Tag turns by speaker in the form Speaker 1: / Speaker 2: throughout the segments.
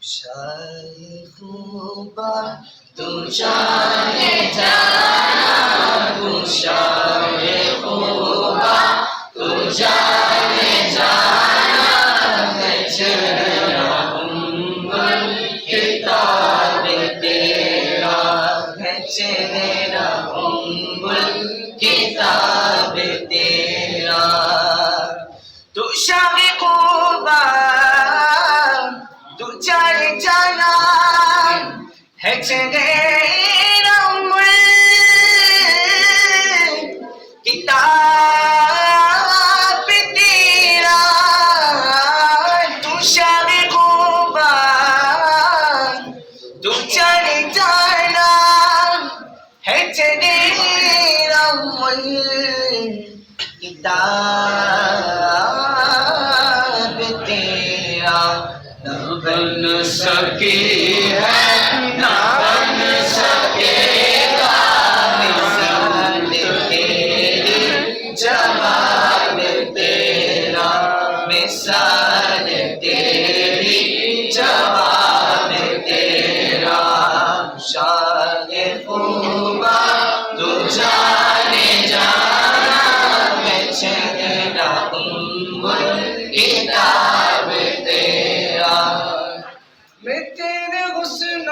Speaker 1: شاہ خوبا تو شاہ جانا، تو شاہ خوبا تو شاہ جانا ہے، چہرہ کتاب تیرا ہے، چہرہ کتاب تیرا. تو شاہ خوبا تو چاہے جانا ہے، چہرہ کتاب تیرا. تو شاہ خوبا تو چاہے جانا ہے، چہرہ کتاب تیرا. نہ بن سکی ہے نہ بن سکے گا مثال تیری، جمال تیرا مثال تیری، جمال تیرا. شاہ خوبا تو جانے جانا ہے، چہرہ کتاب تیرا. میں تیرے حسن و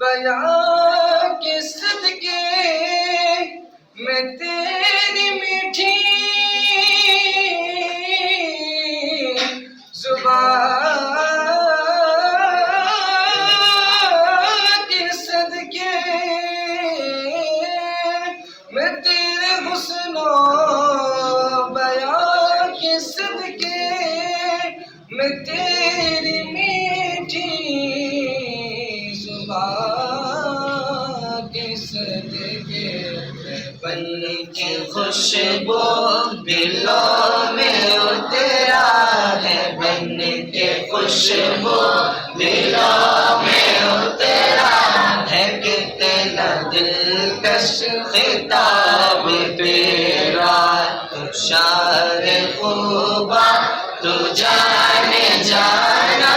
Speaker 1: بیان کے صدقے، میں تیری میٹھی زبان کے صدقے، میں تیرے حسن و بیان کے صدقے، میں تیری میٹھی زبان کے صدقے، بن کے خوشبو دلوں میں اترا ہے، بن کے خوشبو دلوں میں اترا ہے، کتنا دلکش خطاب تیرا. تو شاہ خوبا تو جانے جانا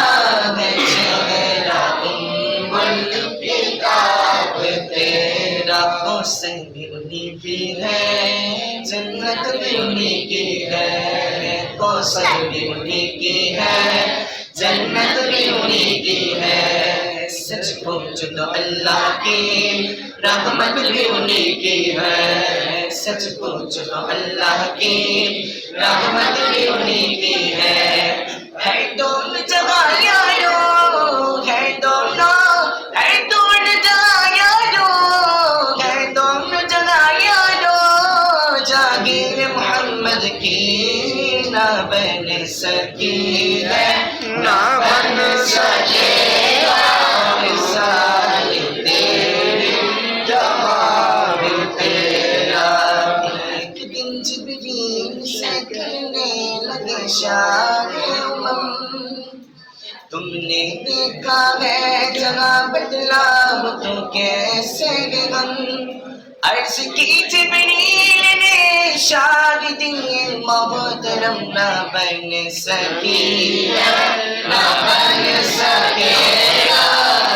Speaker 1: ہے، چہرہ کتاب تیرا. حسن بھی انہیں کی ہے، جنت بھی انہیں کی ہے، کوثر بھی انہیں کی ہے، جنت بھی انہیں کی ہے. سچ پوچھ تو اللہ کی رحمت بھی انہیں کی ہے، سچ پوچھ تو اللہ کی رحمت بھی انہیں کی ہے. ہے دونوں جگہ یارو، ہے دونوں، ہے دونوں جگہ یارو، ہے دونوں جگہ یارو. جاگیر محمد کی نہ بن سکی ہے، نہ بن سکے گا مثال تیری، جمال تیرا. ایک دن جبریل سے کہنے لگے شاہ امم، تم نے دیکھا ہے جگہ بدلاؤ تو کیسے غم. عرض کی جبریل نے شاہ دیے محترم، نہ بن سکی ہے، نہ بن سکے گا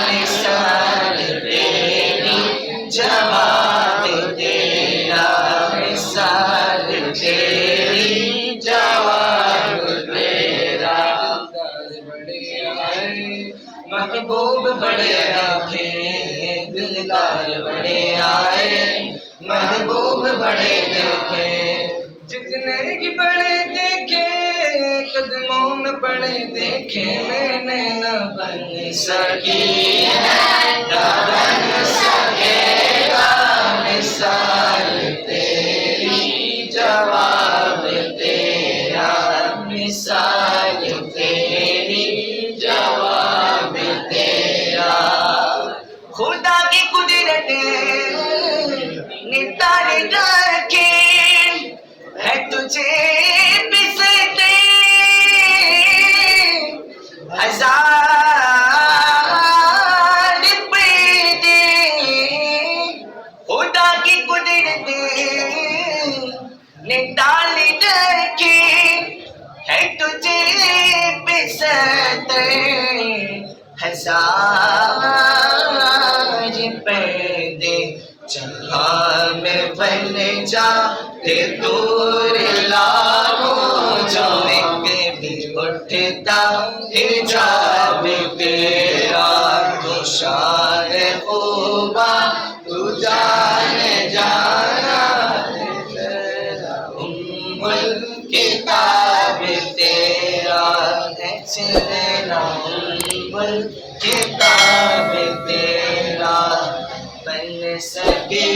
Speaker 1: مثال تیری، جمال تیرا مثال تیری، جمال تیرا. محبوب بڑے آئے، دلدار بڑے آئے، محبوب بڑے دیکھے، جتنے کی بڑے دیکھے قدموں میں بڑے دیکھے. میں نے نہ بن سکی ہے، نہ بن سکے گا مثال تیری، جواب تیرا مثال تیری، جواب تیرا. خدا کی قدرت نے تارے رکھے ہے تجھے بستے ہزار پیدے. خدا کی قدرت نے تارے رکھے ہے تجھے بستے مزاج پردے جہاں میں بن جاتے دور لاؤں جو ایک بھی اٹھتا حجاب تیرا تو شان خوبا تو جان جانا کتاب تیرا ہے چلنا کتاب تیرا بن سکے